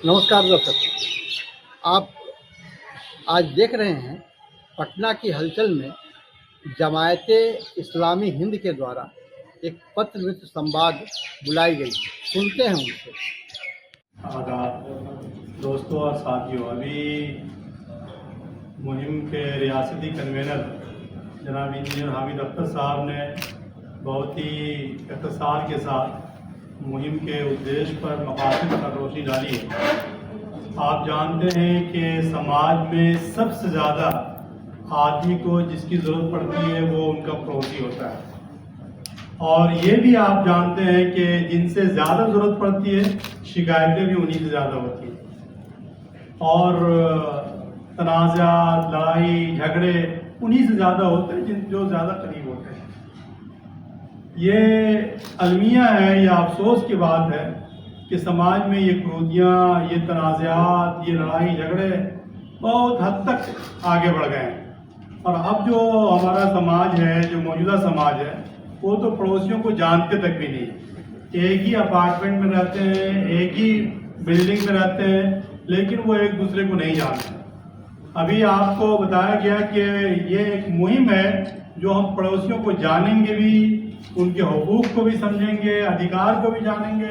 नमस्कार दर्शक, आप आज देख रहे हैं पटना की हलचल में जमायते इस्लामी हिंद के द्वारा एक पत्र मित्र संवाद बुलाई गई। सुनते हैं उनसे। आदाब दोस्तों और साथियों, अभी मुहिम के रियासती कन्वेनर जनाब इंजीनियर हामिद अख्तर साहब ने बहुत ही इख्तिसार के साथ मुहिम के उद्देश्य पर मकासद पर रोशनी डाली है। आप जानते हैं कि समाज में सबसे ज़्यादा आदमी को जिसकी ज़रूरत पड़ती है वो उनका पड़ोसी होता है, और ये भी आप जानते हैं कि जिनसे ज़्यादा ज़रूरत पड़ती है शिकायतें भी उन्हीं से ज़्यादा होती हैं, और तनाज़ात, लड़ाई झगड़े उन्हीं से ज़्यादा होते हैं जो ज़्यादा करीब होते हैं। ये अलमिया है, ये अफसोस की बात है कि समाज में ये क्रूदियाँ, ये तनाज़ात, ये लड़ाई झगड़े बहुत हद तक आगे बढ़ गए हैं। और अब जो हमारा समाज है, जो मौजूदा समाज है, वो तो पड़ोसियों को जानते तक भी नहीं। एक ही अपार्टमेंट में रहते हैं, एक ही बिल्डिंग में रहते हैं, लेकिन वो एक दूसरे को नहीं जानते। अभी आपको बताया गया कि ये एक मुहिम है जो हम पड़ोसियों को जानेंगे भी, उनके हुकूक को भी समझेंगे, अधिकार को भी जानेंगे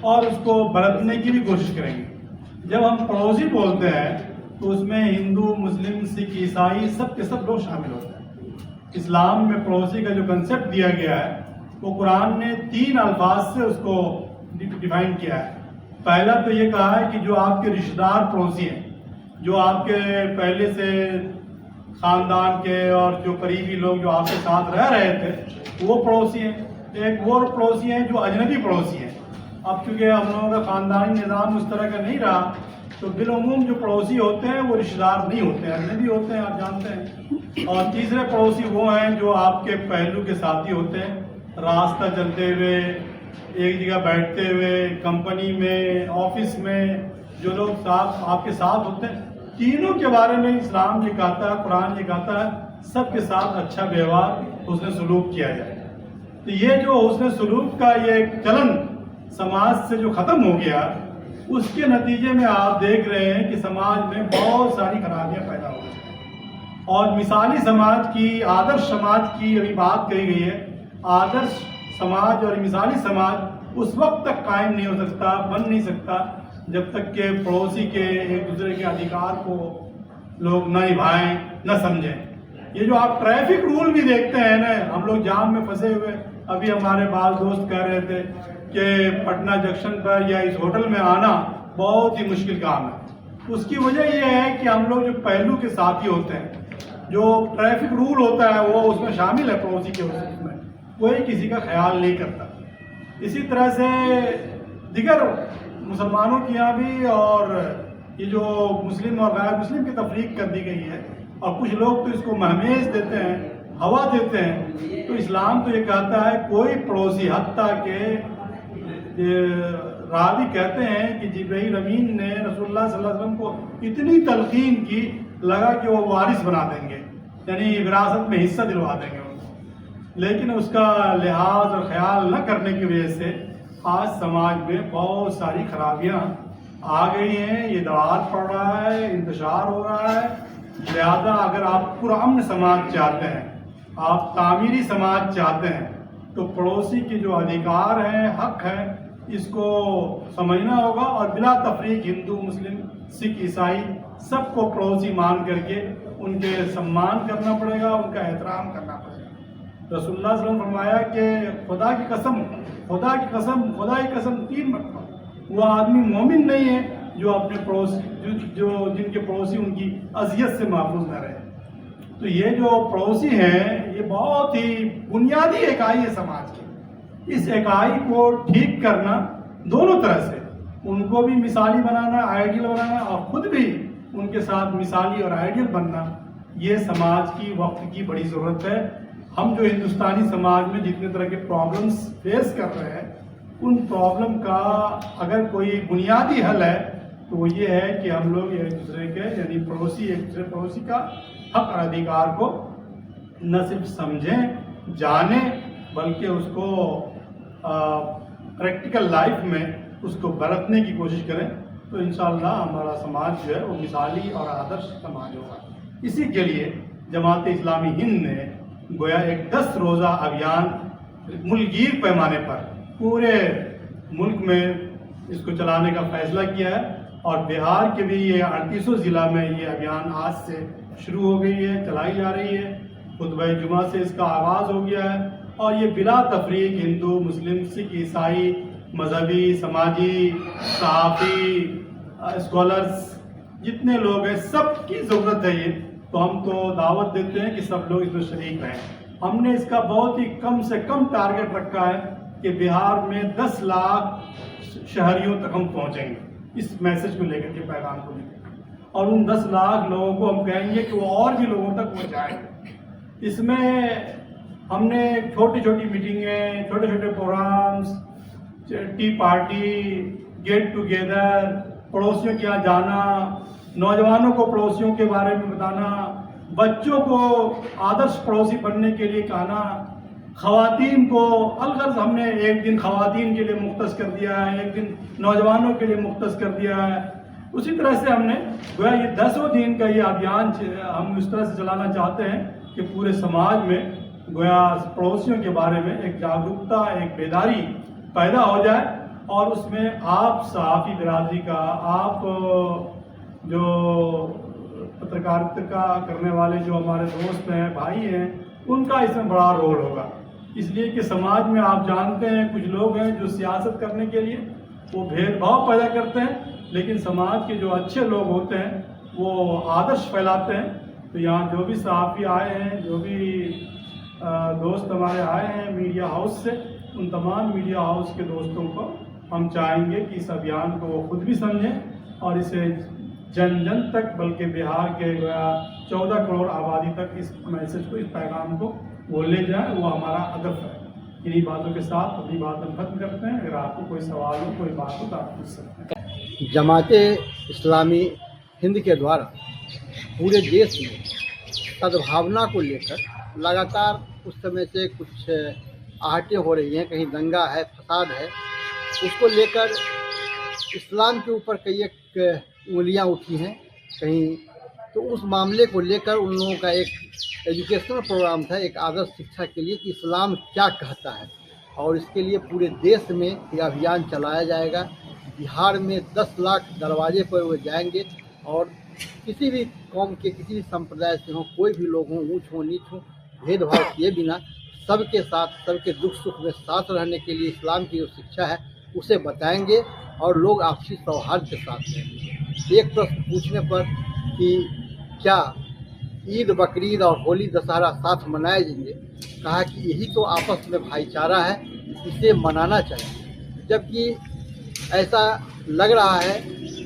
और उसको बरतने की भी कोशिश करेंगे। जब हम पड़ोसी बोलते हैं तो उसमें हिंदू, मुस्लिम, सिख, ईसाई सब के सब लोग शामिल होते हैं। इस्लाम में पड़ोसी का जो कंसेप्ट दिया गया है वो कुरान ने 3 अल्फाज से उसको डिफाइन किया है। पहला तो ये कहा है कि जो आपके रिश्तेदार पड़ोसी हैं, जो आपके पहले से ख़ानदान के और जो करीबी लोग जो आपके साथ रह रहे थे वो पड़ोसी हैं। एक वो पड़ोसी हैं जो अजनबी पड़ोसी हैं। अब चूँकि हम लोगों का ख़ानदानी निज़ाम उस तरह का नहीं रहा तो बिलउमूम जो पड़ोसी होते हैं वो रिश्तेदार नहीं होते हैं, अजनबी होते हैं, आप जानते हैं। और तीसरे पड़ोसी वो हैं जो आपके पहलू के साथी होते हैं, रास्ता चलते हुए, एक जगह बैठते हुए, कंपनी में, ऑफिस में जो लोग साथ आपके साथ होते हैं। तीनों के बारे में इस्लाम ये कहता है, कुरान ये कहता है, सबके साथ अच्छा व्यवहार, हुस्न सलूक किया जाए। तो ये जो हुस्न सलूक का ये चलन समाज से जो ख़त्म हो गया, उसके नतीजे में आप देख रहे हैं कि समाज में बहुत सारी खराबियां पैदा हो गई। और मिसाली समाज की, आदर्श समाज की अभी बात कही गई है। आदर्श समाज और मिसाली समाज उस वक्त तक कायम नहीं हो सकता, बन नहीं सकता, जब तक के पड़ोसी के एक दूसरे के अधिकार को लोग न निभाएं, न समझें। ये जो आप ट्रैफिक रूल भी देखते हैं ना, हम लोग जाम में फंसे हुए, अभी हमारे बाल दोस्त कह रहे थे कि पटना जंक्शन पर या इस होटल में आना बहुत ही मुश्किल काम है। उसकी वजह यह है कि हम लोग जो पहलू के साथी होते हैं, जो ट्रैफिक रूल होता है वो उसमें शामिल है, पड़ोसी के उसमें कोई किसी का ख्याल नहीं करता। इसी तरह से दिगर मुसलमानों के यहाँ भी, और ये जो मुस्लिम और गैर मुस्लिम की तफरीक कर दी गई है, और कुछ लोग तो इसको महमेज देते हैं, हवा देते हैं। तो इस्लाम तो ये कहता है कोई पड़ोसी, हत्ता के रावी कहते हैं कि जिब्रील अमीन ने रसूलुल्लाह सल्लल्लाहु अलैहि वसल्लम को इतनी तलकीन की, लगा कि वो वारिस बना देंगे, यानी विरासत में हिस्सा दिलवा देंगे उनको। लेकिन उसका लिहाज और ख्याल न करने की वजह से आज समाज में बहुत सारी खराबियां आ गई हैं। ये दरार पड़ रहा है, इंतशार हो रहा है। लिहाजा अगर आप पुरअमन समाज चाहते हैं, आप तामीरी समाज चाहते हैं, तो पड़ोसी के जो अधिकार हैं, हक हैं, इसको समझना होगा। और बिला तफरीक हिंदू, मुस्लिम, सिख, ईसाई सबको पड़ोसी मान करके उनके सम्मान करना पड़ेगा, उनका एहतराम करना पड़ेगा। रसूलुल्लाह सल्लल्लाहु अलैहि वसल्लम फरमाया कि खुदा की कसम, खुदा की कसम, खुदा की कसम 3 मरतबा, वो आदमी मोमिन नहीं है जो अपने पड़ोसी, जो जिनके पड़ोसी उनकी अजियत से महफूज न रहे। तो ये जो पड़ोसी हैं ये बहुत ही बुनियादी इकाई है समाज की। इस इकाई को ठीक करना दोनों तरह से, उनको भी मिसाली बनाना, आइडियल बनाना, और खुद भी उनके साथ मिसाली और आइडियल बनना, ये समाज की वक्त की बड़ी ज़रूरत है। हम जो हिंदुस्तानी समाज में जितने तरह के प्रॉब्लम्स फेस कर रहे हैं, उन प्रॉब्लम का अगर कोई बुनियादी हल है तो वो ये है कि हम लोग एक दूसरे के, यानी पड़ोसी एक दूसरे पड़ोसी का हक और अधिकार को न सिर्फ समझें, जानें, बल्कि उसको प्रैक्टिकल लाइफ में उसको बरतने की कोशिश करें। تو انشاءاللہ ہمارا سماج جو ہے وہ مثالی اور آدرش سماج ہوگا۔ اسی کے لیے جماعت اسلامی ہند نے گویا ایک 10 روزہ ابھیان ملک گیر پیمانے پر پورے ملک میں اس کو چلانے کا فیصلہ کیا ہے، اور بہار کے بھی یہ 38 ضلع میں یہ ابھیان آج سے شروع ہو گئی ہے، چلائی جا رہی ہے۔ خطبہ جمعہ سے اس کا آغاز ہو گیا ہے، اور یہ بلا تفریق ہندو، مسلم، سکھ، عیسائی، مذہبی، سماجی، صحافی، اسکالرس جتنے لوگ ہیں سب کی ضرورت ہے یہ، تو ہم تو دعوت دیتے ہیں کہ سب لوگ اس میں شریک رہیں۔ ہم نے اس کا بہت ہی کم سے کم ٹارگٹ رکھا ہے کہ بہار میں 10 لاکھ شہریوں تک ہم پہنچیں گے اس میسج کو لے کر کے، پیغام کو لے کر کے، اور ان 10 لاکھ لوگوں کو ہم کہیں گے کہ وہ اور بھی لوگوں تک پہنچائیں۔ اس میں ہم نے چھوٹی چھوٹی میٹنگیں، چھوٹے چھوٹے programmes, tea party, get together, پڑوسیوں کے یہاں جانا، نوجوانوں کو پڑوسیوں کے بارے میں بتانا، بچوں کو آدرش پڑوسی بننے کے لیے کہنا، خواتین کو الغرض ہم نے ایک دن خواتین کے لیے مختص کر دیا ہے، ایک دن نوجوانوں کے لیے مختص کر دیا ہے۔ اسی طرح سے ہم نے گویا یہ 10 دن کا یہ ابھیان ہم اس طرح سے چلانا چاہتے ہیں کہ پورے سماج میں گویا پڑوسیوں کے بارے میں ایک جاگرکتا، ایک بیداری پیدا ہو جائے، اور اس میں آپ صحافی برادری کا، آپ جو پترکارتا کا کرنے والے جو ہمارے دوست ہیں، بھائی ہیں، ان کا اس میں بڑا رول ہوگا، اس لیے کہ سماج میں آپ جانتے ہیں کچھ لوگ ہیں جو سیاست کرنے کے لیے وہ بھید بھاؤ پیدا کرتے ہیں، لیکن سماج کے جو اچھے لوگ ہوتے ہیں وہ آدرش پھیلاتے ہیں۔ تو یہاں جو بھی صحافی آئے ہیں، جو بھی دوست ہمارے آئے ہیں میڈیا ہاؤس سے، ان تمام میڈیا ہاؤس کے دوستوں کو ہم چاہیں گے کہ اس ابھیان کو وہ خود بھی سمجھیں اور اسے جن جن تک، بلکہ بہار کے 14 کروڑ آبادی تک اس میسج کو، اس پیغام کو وہ لے جائیں۔ وہ ہمارا ہدف ہے۔ انہی باتوں کے ساتھ اپنی بات ہم ختم کرتے ہیں۔ اگر آپ کو کوئی سوال ہو، کوئی بات ہو تو آپ پوچھ سکتے ہیں۔ جماعت اسلامی ہند کے دوارا پورے دیش میں سدبھاونا کو لے کر لگاتار اس سمے سے کچھ آہٹیں ہو رہی ہیں، کہیں دنگا ہے، فساد ہے، اس کو لے کر اسلام کے اوپر کئی ایک انگلیاں اٹھی ہیں کہیں، تو اس معاملے کو لے کر ان لوگوں کا ایک ایجوکیشنل پروگرام تھا، ایک آدرش شکشا کے لیے کہ اسلام کیا کہتا ہے، اور اس کے لیے پورے دیش میں یہ ابھیان چلایا جائے گا۔ بہار میں 10 لاکھ دروازے پر وہ جائیں گے، اور کسی بھی قوم کے، کسی بھی سمپردائے سے ہوں، کوئی بھی لوگ ہوں، اونچ ہوں نیچ ہوں، بھید بھاؤ کیے بنا سب کے ساتھ، سب کے دکھ سکھ میں ساتھ رہنے کے لیے اسلام کی جو شکشا ہے اسے بتائیں گے، اور لوگ آپسی سوہارد کے ساتھ رہیں گے۔ ایک پرشن پوچھنے پر کہ کیا عید، بقرعید اور ہولی، دسہرہ ساتھ منائے جائیں گے، کہا کہ یہی تو آپس میں بھائی چارہ ہے، اسے منانا چاہیے۔ جبکہ ایسا لگ رہا ہے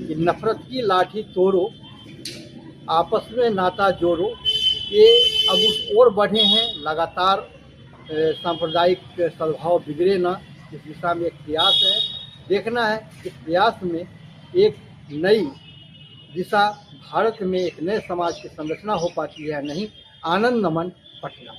کہ نفرت کی لاٹھی توڑو، آپس میں ناتا جوڑو، یہ اب اس اور بڑھے ہیں۔ لگاتار سامپردائک سدبھاؤ بگڑے نہ، اس دشا میں ایک پریاس ہے۔ دیکھنا ہے کہ پریاس میں ایک نئی دشا بھارت میں ایک نئے سماج کی سنرچنا ہو پاتی ہے یا نہیں۔ آنند نمن، پٹنہ۔